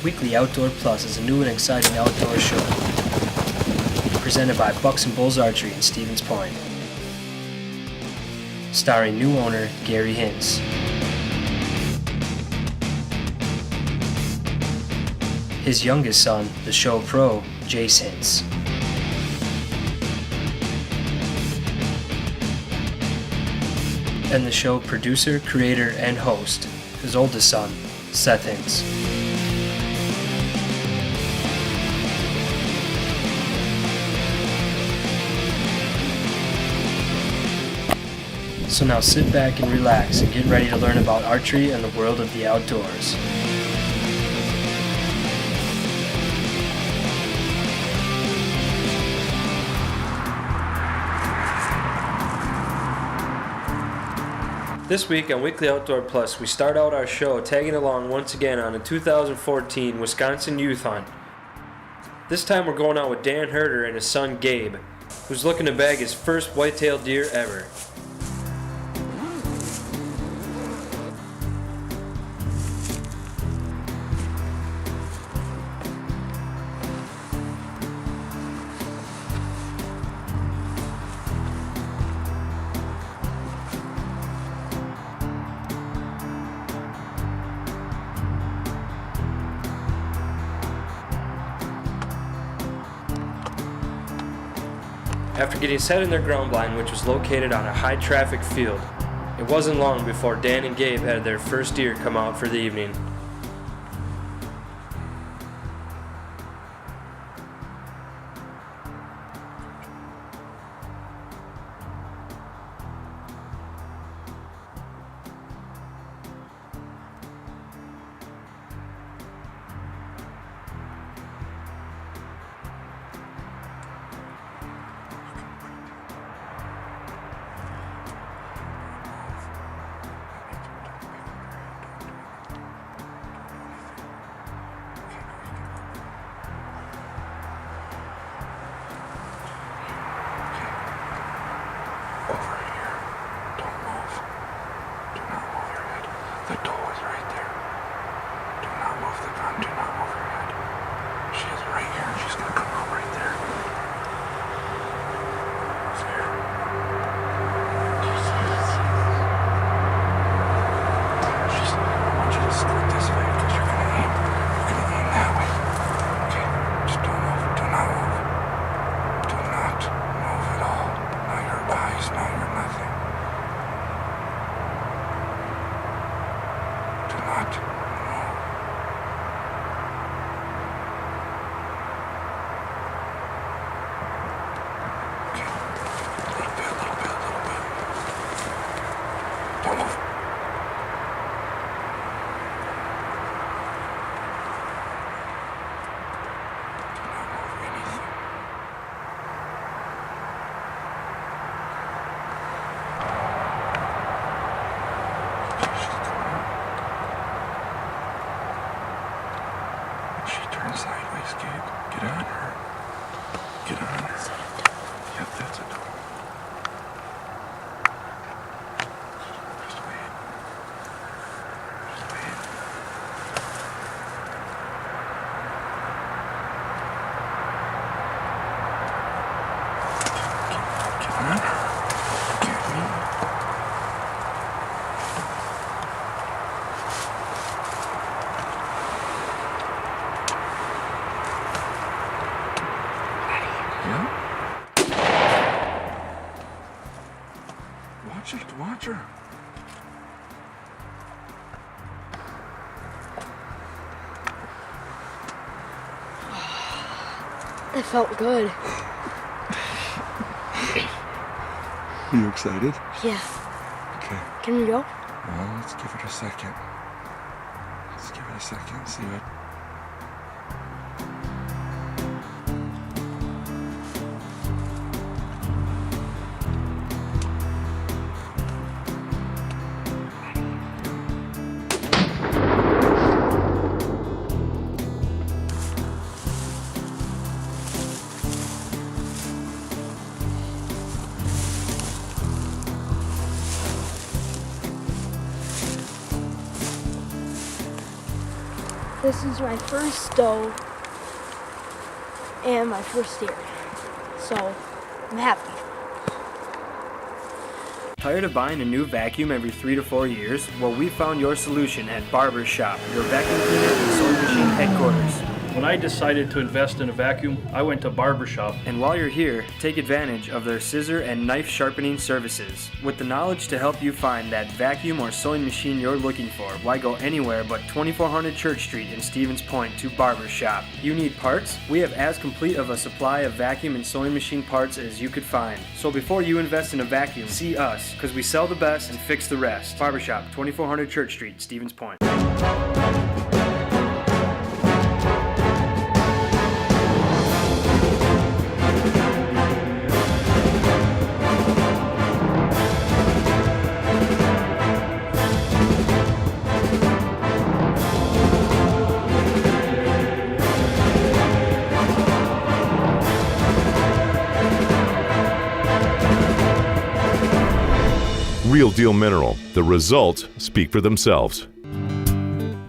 Weekly Outdoor Plus is a new and exciting outdoor show presented by Bucks and Bulls Archery in Stevens Point. Starring new owner Gabe Hintz. His youngest son, the show pro, Jace Hintz. And the show producer, creator, and host, his oldest son, Seth Hintz. So now sit back and relax and get ready to learn about archery and the world of the outdoors. This week on Weekly Outdoor Plus, we start out our show tagging along once again on a 2014 Wisconsin youth hunt. This time we're going out with Dan Heorter and his son Gabe, who's looking to bag his first white-tailed deer ever. After getting set in their ground blind, which was located on a high-traffic field, it wasn't long before Dan and Gabe had their first deer come out for the evening. The doe is right there. Do not move the gun. Do not move her head. She is right here. She's going to come out right there. There. Do you see this? I want you to scoot this way because you're going to aim. You're going to aim that way. Okay. Just don't move. Do not move. Do not move at all. Not your eyes. Not your nothing. Sideways, Gabe. Get on her. Get on her. Yep, that's a doe. Just wait. Just wait. Get on her. Get me. Watch her. That felt good. Are you excited? Yeah. Okay. Can we go? Well, let's give it a second. Let's give it a second, see what... This is my first stove and my first year, so I'm happy. Tired of buying a new vacuum every 3 to 4 years? Well, we found your solution at Barber's Shop, your vacuum cleaner and sewing machine headquarters. When I decided to invest in a vacuum, I went to Barber's Shop. And while you're here, take advantage of their scissor and knife sharpening services. With the knowledge to help you find that vacuum or sewing machine you're looking for, why go anywhere but 2400 Church Street in Stevens Point to Barber's Shop? You need parts? We have as complete of a supply of vacuum and sewing machine parts as you could find. So before you invest in a vacuum, see us, because we sell the best and fix the rest. Barber's Shop, 2400 Church Street, Stevens Point. Real Deal Mineral. The results speak for themselves.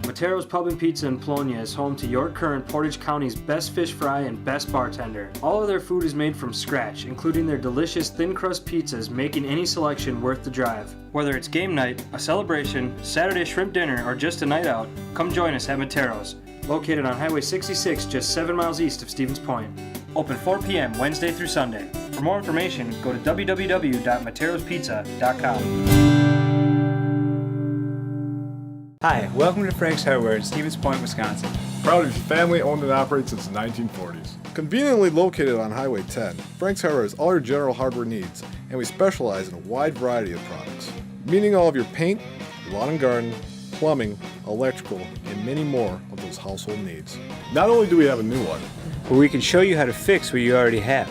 Matero's Pub and Pizza in Polonia is home to York Kerr and Portage County's best fish fry and best bartender. All of their food is made from scratch, including their delicious thin crust pizzas, making any selection worth the drive. Whether it's game night, a celebration, Saturday shrimp dinner, or just a night out, come join us at Matero's, located on Highway 66 just 7 miles east of Stevens Point. Open 4 p.m. Wednesday through Sunday. For more information, go to www.materospizza.com. Hi, welcome to Frank's Hardware in Stevens Point, Wisconsin. Proud to be family owned and operated since the 1940s. Conveniently located on Highway 10, Frank's Hardware has all your general hardware needs, and we specialize in a wide variety of products, meaning all of your paint, lawn and garden, plumbing, electrical, and many more of those household needs. Not only do we have a new one, Where we can show you how to fix what you already have.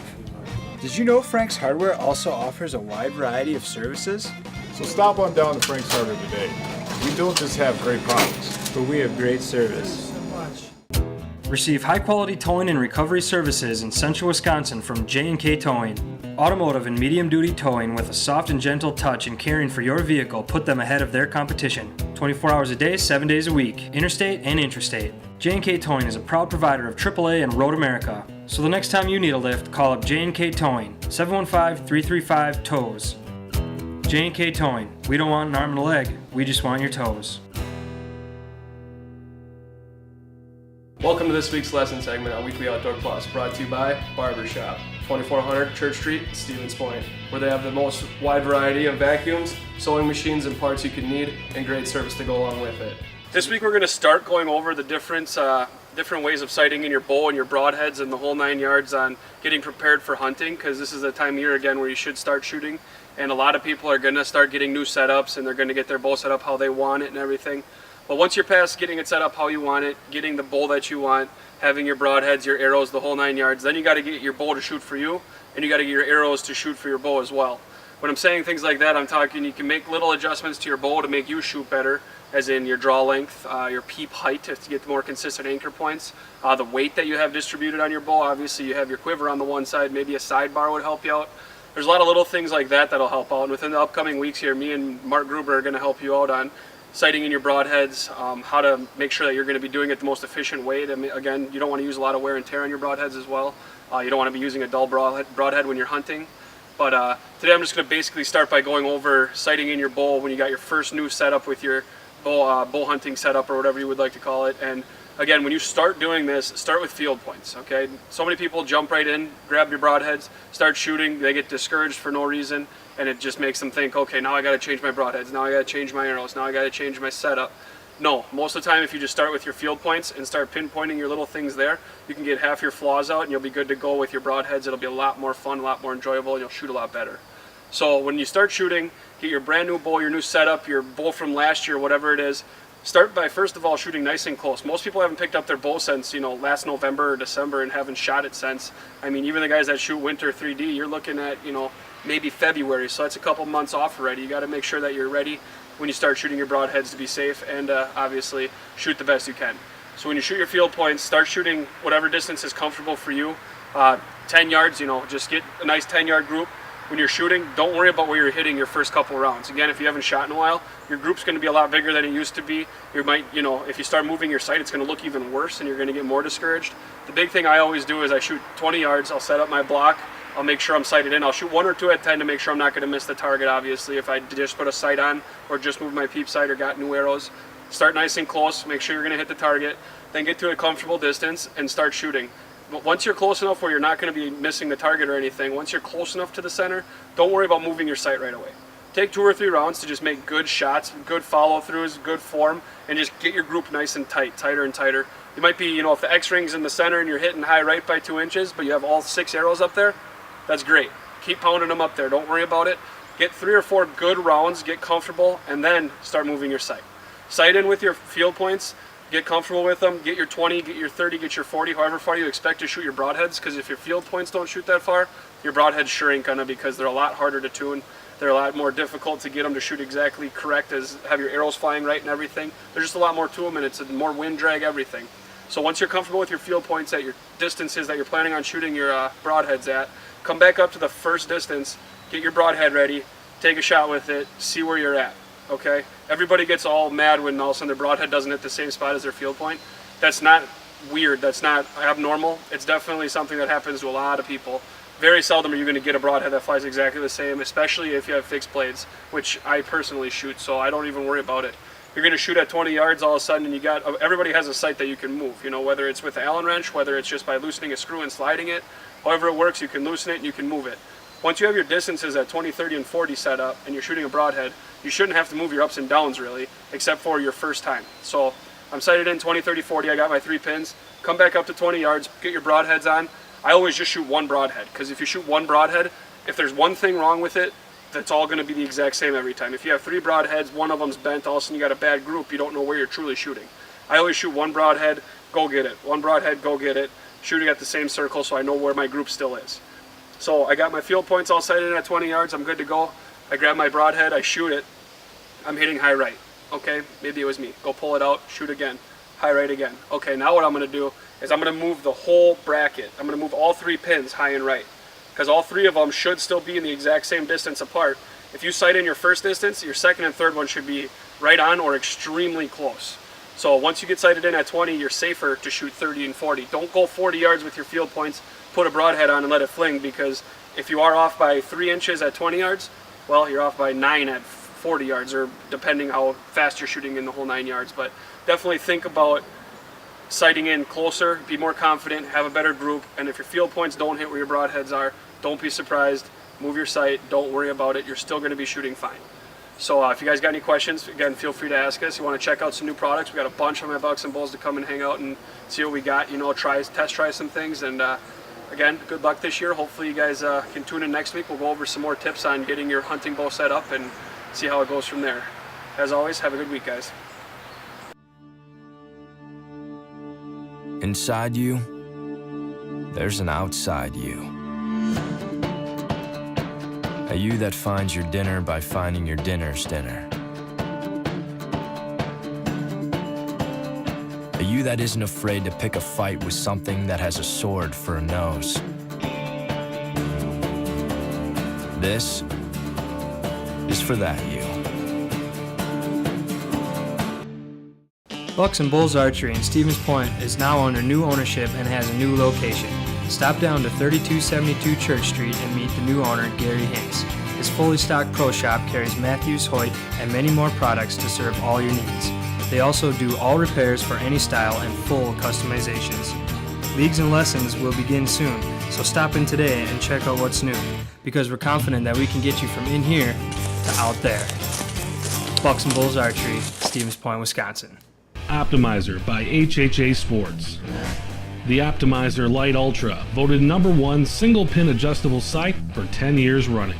Did you know Frank's Hardware also offers a wide variety of services? so stop on down to Frank's Hardware today. We don't just have great products. But we have great service. Receive high-quality towing and recovery services in Central Wisconsin from J&K Towing. Automotive and medium-duty towing with a soft and gentle touch in caring for your vehicle put them ahead of their competition. 24 hours a day, 7 days a week, interstate and intrastate. J&K Towing is a proud provider of AAA and Road America. So the next time you need a lift, call up J&K Towing, 715-335-TOWS. J&K Towing. We don't want an arm and a leg, we just want your toes. Welcome to this week's lesson segment on Weekly Outdoor Plus, brought to you by Barber's Shop, 2400 Church Street, Stevens Point, where they have the most wide variety of vacuums, sewing machines, and parts you can need, and great service to go along with it. This week we're going to start going over the different ways of sighting in your bow and your broadheads and the whole 9 yards on getting prepared for hunting, because this is the time of year again where you should start shooting, and a lot of people are going to start getting new setups and they're going to get their bow set up how they want it and everything. But once you're past getting it set up how you want it, getting the bow that you want, having your broadheads, your arrows, the whole 9 yards, then you got to get your bow to shoot for you, and you got to get your arrows to shoot for your bow as well. When I'm saying things like that, I'm talking you can make little adjustments to your bow to make you shoot better, as in your draw length, your peep height to get more consistent anchor points, the weight that you have distributed on your bow. Obviously you have your quiver on the one side, maybe a sidebar would help you out. There's a lot of little things like that that'll help out, and within the upcoming weeks here, me and Mark Gruber are going to help you out on sighting in your broadheads, how to make sure that you're going to be doing it the most efficient way. Again, you don't want to use a lot of wear and tear on your broadheads as well. You don't want to be using a dull broadhead when you're hunting. But today I'm just going to basically start by going over sighting in your bow when you got your first new setup with your bow hunting setup, or whatever you would like to call it. And again, when you start doing this, start with field points, okay? So many people jump right in, grab your broadheads, start shooting, they get discouraged for no reason, and it just makes them think, okay, now I got to change my broadheads, now I got to change my arrows, now I got to change my setup. No, most of the time if you just start with your field points and start pinpointing your little things there, you can get half your flaws out and you'll be good to go with your broadheads. It'll be a lot more fun, a lot more enjoyable, and you'll shoot a lot better. So when you start shooting, get your brand new bow, your new setup, your bow from last year, whatever it is, start by first of all shooting nice and close. Most people haven't picked up their bow since, last November or December and haven't shot it since. I mean, even the guys that shoot winter 3D, you're looking at, maybe February, so that's a couple months off already. You got to make sure that you're ready when you start shooting your broadheads to be safe and obviously shoot the best you can. So when you shoot your field points, start shooting whatever distance is comfortable for you. 10 yards, just get a nice 10-yard group. when you're shooting, don't worry about where you're hitting your first couple rounds. Again, if you haven't shot in a while, your group's going to be a lot bigger than it used to be. You might, if you start moving your sight, it's going to look even worse and you're going to get more discouraged. The big thing I always do is I shoot 20 yards, I'll set up my block, I'll make sure I'm sighted in. I'll shoot 1 or 2 at 10 to make sure I'm not going to miss the target, obviously, if I just put a sight on or just moved my peep sight or got new arrows. Start nice and close, make sure you're going to hit the target, then get to a comfortable distance and start shooting. But once you're close enough where you're not going to be missing the target or anything, once you're close enough to the center, don't worry about moving your sight right away. Take 2 or 3 rounds to just make good shots, good follow-throughs, good form, and just get your group nice and tight, tighter and tighter. You might be, if the X-ring's in the center and you're hitting high right by 2 inches, but you have all 6 arrows up there, that's great. Keep pounding them up there, don't worry about it. Get 3 or 4 good rounds, get comfortable, and then start moving your sight. Sight in with your field points, get comfortable with them, get your 20, get your 30, get your 40, however far you expect to shoot your broadheads, because if your field points don't shoot that far, your broadheads sure ain't gonna, because they're a lot harder to tune. They're a lot more difficult to get them to shoot exactly correct, as have your arrows flying right and everything. There's just a lot more to them, and it's more wind drag, everything. So once you're comfortable with your field points at your distances that you're planning on shooting your broadheads at, come back up to the first distance, get your broadhead ready, take a shot with it, see where you're at, okay? Everybody gets all mad when all of a sudden their broadhead doesn't hit the same spot as their field point. That's not weird, that's not abnormal. It's definitely something that happens to a lot of people. Very seldom are you going to get a broadhead that flies exactly the same, especially if you have fixed blades, which I personally shoot, so I don't even worry about it. You're going to shoot at 20 yards all of a sudden, and everybody has a sight that you can move, whether it's with an Allen wrench, whether it's just by loosening a screw and sliding it. However it works, you can loosen it and you can move it. Once you have your distances at 20, 30, and 40 set up, and you're shooting a broadhead, you shouldn't have to move your ups and downs really, except for your first time. So I'm sighted in 20, 30, 40, I got my 3 pins, come back up to 20 yards, get your broadheads on. I always just shoot 1 broadhead, because if you shoot 1 broadhead, if there's one thing wrong with it, that's all going to be the exact same every time. If you have 3 broadheads, one of them's bent, all of a sudden you got a bad group, you don't know where you're truly shooting. I always shoot 1 broadhead, go get it. 1 broadhead, go get it. Shooting at the same circle so I know where my group still is. So I got my field points all sighted in at 20 yards, I'm good to go. I grab my broadhead, I shoot it, I'm hitting high right. Okay, maybe it was me. Go pull it out, shoot again, high right again. Okay, now what I'm going to do is I'm going to move the whole bracket. I'm going to move all 3 pins high and right, because all 3 of them should still be in the exact same distance apart. If you sight in your first distance, your second and third one should be right on or extremely close. So once you get sighted in at 20, you're safer to shoot 30 and 40. Don't go 40 yards with your field points, put a broadhead on and let it fling, because if you are off by 3 inches at 20 yards, well, you're off by 9 at 40 yards, or depending how fast you're shooting in the whole 9 yards. But definitely think about sighting in closer, be more confident, have a better group, and if your field points don't hit where your broadheads are, don't be surprised, move your sight, don't worry about it, you're still going to be shooting fine. So if you guys got any questions, again, feel free to ask us. You want to check out some new products, we got a bunch of my Bucks and Bulls to come and hang out and see what we got, test try some things, and again, good luck this year. Hopefully you guys can tune in next week. We'll go over some more tips on getting your hunting bow set up and see how it goes from there. As always, have a good week, guys. Inside you, there's an outside you. A you that finds your dinner by finding your dinner's dinner. A you that isn't afraid to pick a fight with something that has a sword for a nose. This is for that you. Bucks and Bulls Archery in Stevens Point is now under new ownership and has a new location. Stop down to 3272 Church Street and meet the new owner, Gary Hintz. His fully stocked pro shop carries Matthews, Hoyt, and many more products to serve all your needs. They also do all repairs for any style and full customizations. Leagues and lessons will begin soon, so stop in today and check out what's new, because we're confident that we can get you from in here to out there. Bucks and Bulls Archery, Stevens Point, Wisconsin. Optimizer by HHA Sports. The Optimizer Lite Ultra, voted #1 single pin adjustable sight for 10 years running.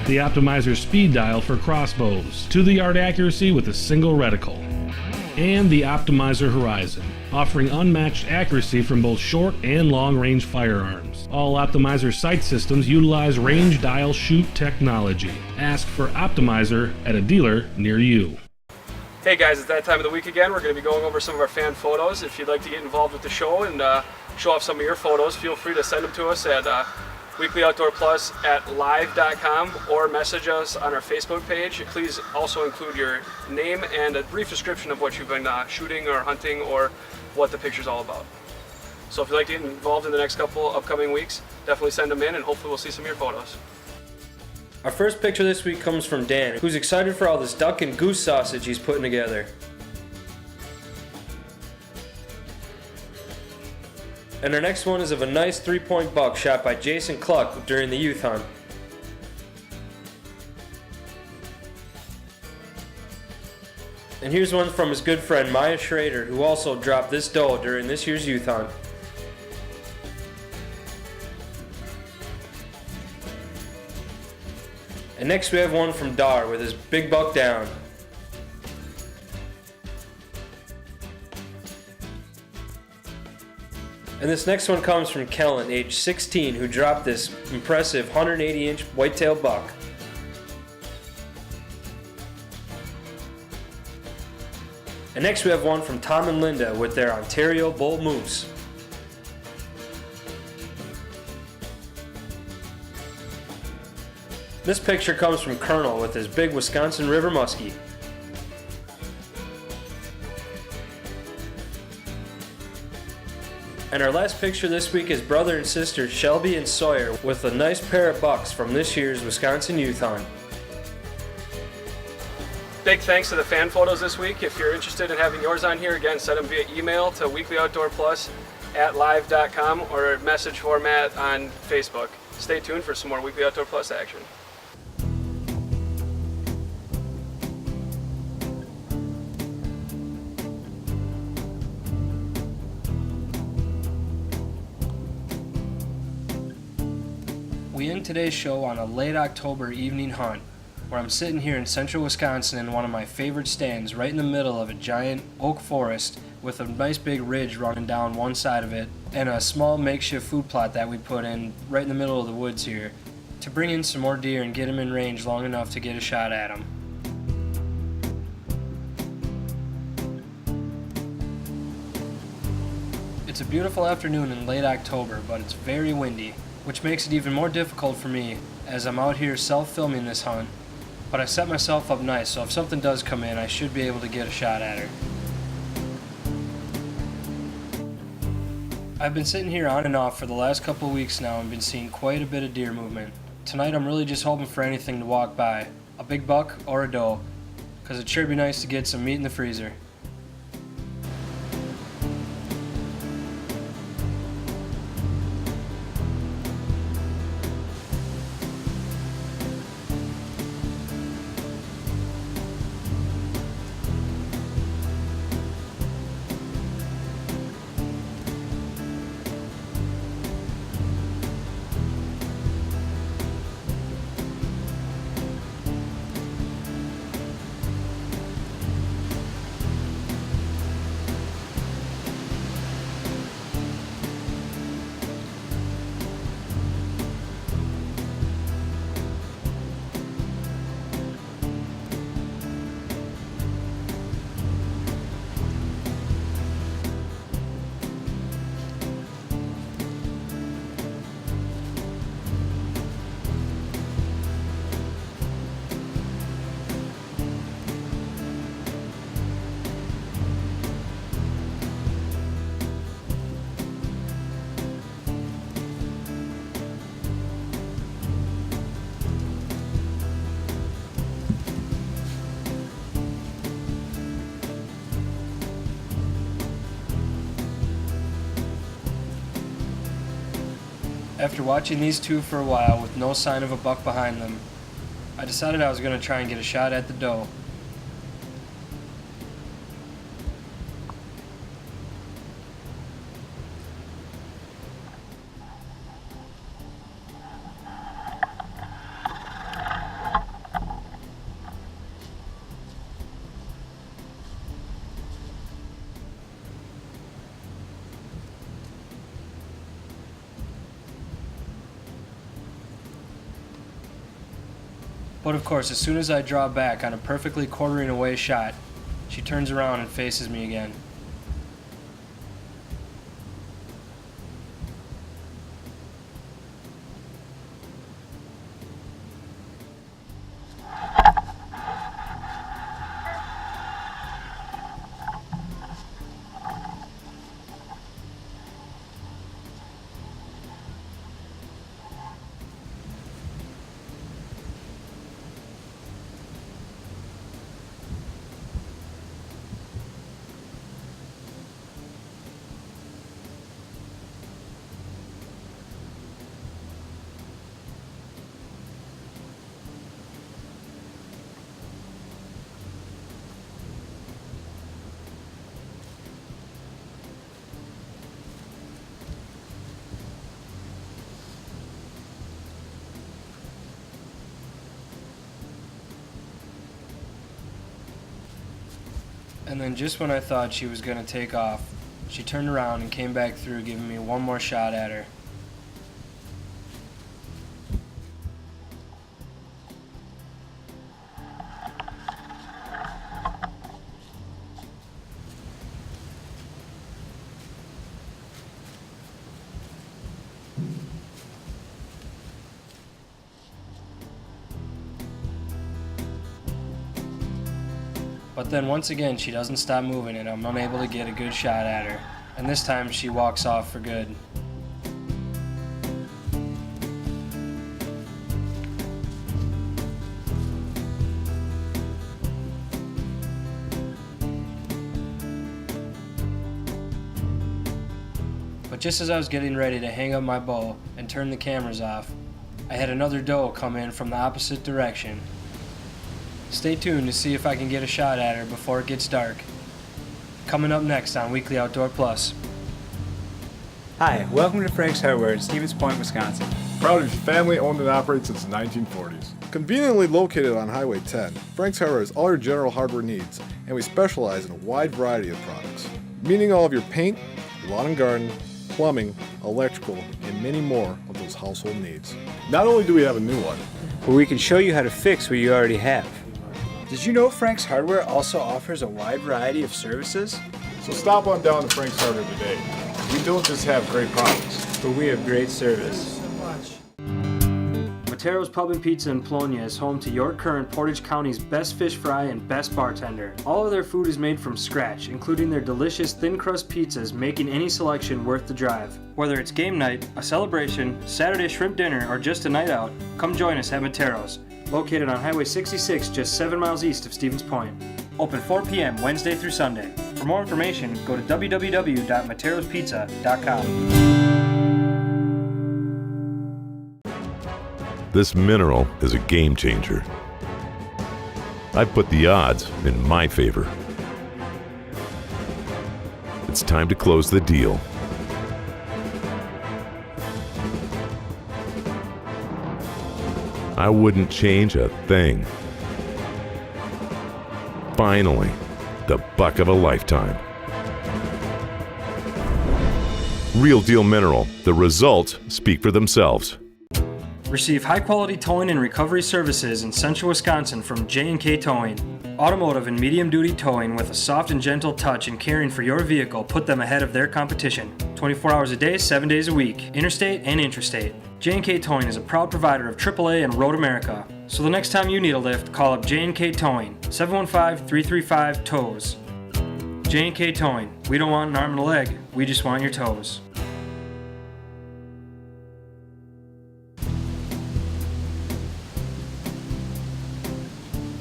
The Optimizer Speed Dial for crossbows, to the yard accuracy with a single reticle. And the Optimizer Horizon, offering unmatched accuracy from both short and long range firearms. All Optimizer sight systems utilize range dial shoot technology. Ask for Optimizer at a dealer near you. Hey guys, it's that time of the week again. We're going to be going over some of our fan photos. If you'd like to get involved with the show and show off some of your photos, feel free to send them to us at Weekly Outdoor Plus at live.com or message us on our Facebook page. Please also include your name and a brief description of what you've been shooting or hunting or what the picture's all about. So if you'd like to get involved in the next couple upcoming weeks, definitely send them in and hopefully we'll see some of your photos. Our first picture this week comes from Dan, who's excited for all this duck and goose sausage he's putting together. And our next one is of a nice 3-point buck shot by Jason Cluck during the youth hunt. And here's one from his good friend Maya Schrader, who also dropped this doe during this year's youth hunt. And next we have one from Dar with his big buck down. And this next one comes from Kellen, age 16, who dropped this impressive 180-inch whitetail buck. And next we have one from Tom and Linda with their Ontario Bull Moose. This picture comes from Colonel with his big Wisconsin River Muskie. And our last picture this week is brother and sister Shelby and Sawyer with a nice pair of bucks from this year's Wisconsin Youth Hunt. Big thanks to the fan photos this week. If you're interested in having yours on here, again, send them via email to weeklyoutdoorplus at live.com or message format on Facebook. Stay tuned for some more Weekly Outdoor Plus action. We end today's show on a late October evening hunt, where I'm sitting here in central Wisconsin in one of my favorite stands right in the middle of a giant oak forest with a nice big ridge running down one side of it and a small makeshift food plot that we put in right in the middle of the woods here to bring in some more deer and get them in range long enough to get a shot at them. It's a beautiful afternoon in late October, but it's very windy, which makes it even more difficult for me as I'm out here self-filming this hunt, but I set myself up nice, so if something does come in, I should be able to get a shot at her. I've been sitting here on and off for the last couple of weeks now and been seeing quite a bit of deer movement. Tonight I'm really just hoping for anything to walk by, a big buck or a doe, because it'd sure be nice to get some meat in the freezer. After watching these two for a while with no sign of a buck behind them, I decided I was going to try and get a shot at the doe. But of course, as soon as I draw back on a perfectly quartering away shot, she turns around and faces me again. And then just when I thought she was going to take off, she turned around and came back through, giving me one more shot at her. But then once again, she doesn't stop moving and I'm unable to get a good shot at her. And this time she walks off for good. But just as I was getting ready to hang up my bow and turn the cameras off, I had another doe come in from the opposite direction. Stay tuned to see if I can get a shot at her before it gets dark. Coming up next on Weekly Outdoor Plus. Hi, welcome to Frank's Hardware in Stevens Point, Wisconsin. Proud to be family owned and operated since the 1940s. Conveniently located on Highway 10, Frank's Hardware has all your general hardware needs, and we specialize in a wide variety of products, meaning all of your paint, lawn and garden, plumbing, electrical, and many more of those household needs. Not only do we have a new one, But we can show you how to fix what you already have. Did you know Frank's Hardware also offers a wide variety of services? so stop on down to Frank's Hardware today. We don't just have great products. But we have great service. Matero's Pub and Pizza in Polonia is home to York Current, Portage County's best fish fry and best bartender. All of their food is made from scratch, including their delicious thin crust pizzas, making any selection worth the drive. Whether it's game night, a celebration, Saturday shrimp dinner, or just a night out, come join us at Matero's, located on Highway 66 just 7 miles east of Stevens Point. Open 4 p.m. Wednesday through Sunday. For more information, go to www.materospizza.com. This mineral is a game changer. I've put the odds in my favor. It's time to close the deal. I wouldn't change a thing. Finally, the buck of a lifetime. Real deal mineral. The results speak for themselves. Receive high-quality towing and recovery services in central Wisconsin from J&K Towing. Automotive and medium-duty towing with a soft and gentle touch in caring for your vehicle put them ahead of their competition. 24 hours a day, 7 days a week, interstate and intrastate. J&K Towing is a proud provider of AAA and Road America. So the next time you need a lift, call up J&K Towing, 715-335-TOWS. J&K Towing. We don't want an arm and a leg, we just want your toes.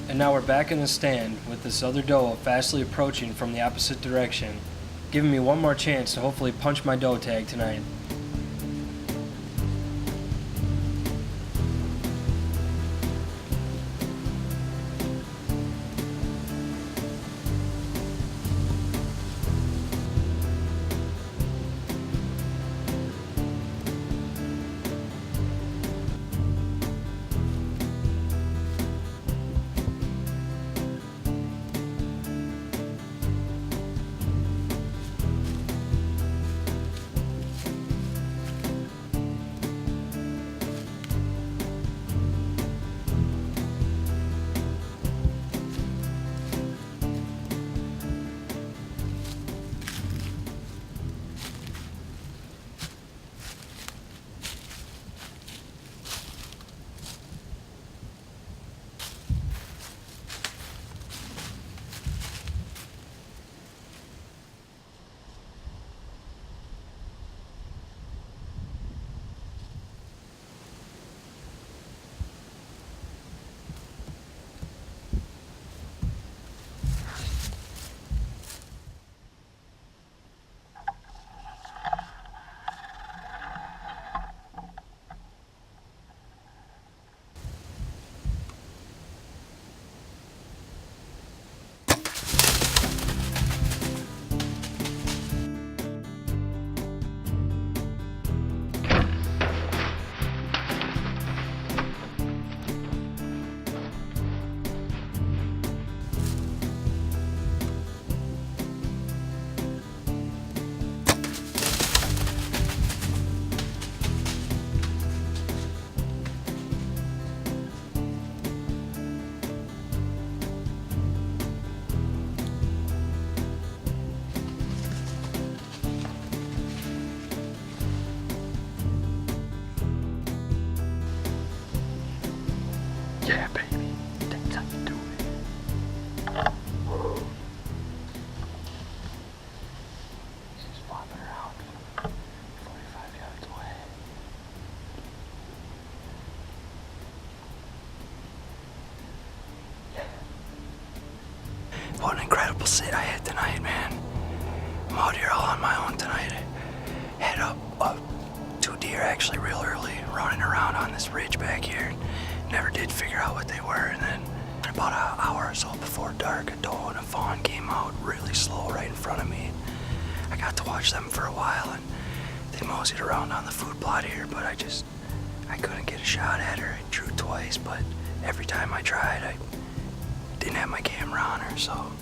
And now we're back in the stand with this other doe fastly approaching from the opposite direction, giving me one more chance to hopefully punch my doe tag tonight. triple sit I had tonight, man. I'm out here all on my own tonight. I had up 2 deer actually real early, running around on this ridge back here. Never did figure out what they were, and then about an hour or so before dark, a doe and a fawn came out really slow right in front of me. I got to watch them for a while, and they moseyed around on the food plot here, but I couldn't get a shot at her. I drew twice, but every time I tried, I didn't have my camera on her, so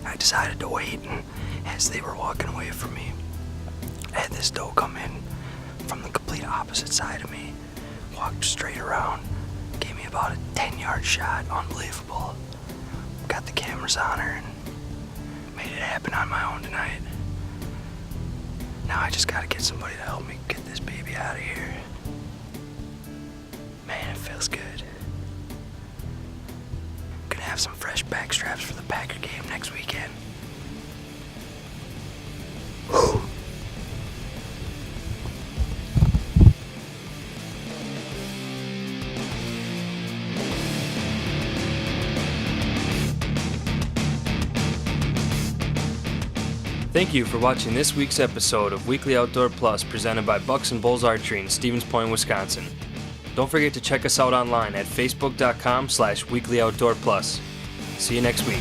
I decided to wait, and as they were walking away from me, I had this doe come in from the complete opposite side of me, walked straight around, gave me about a 10-yard shot, unbelievable. Got the cameras on her and made it happen on my own tonight. Now I just gotta get somebody to help me get this baby out of here. Man, it feels good. Gonna have some fresh back straps for the Packer game next weekend. Woo! Thank you for watching this week's episode of Weekly Outdoor Plus presented by Bucks and Bulls Archery in Stevens Point, Wisconsin. Don't forget to check us out online at facebook.com/weeklyoutdoorplus. See you next week.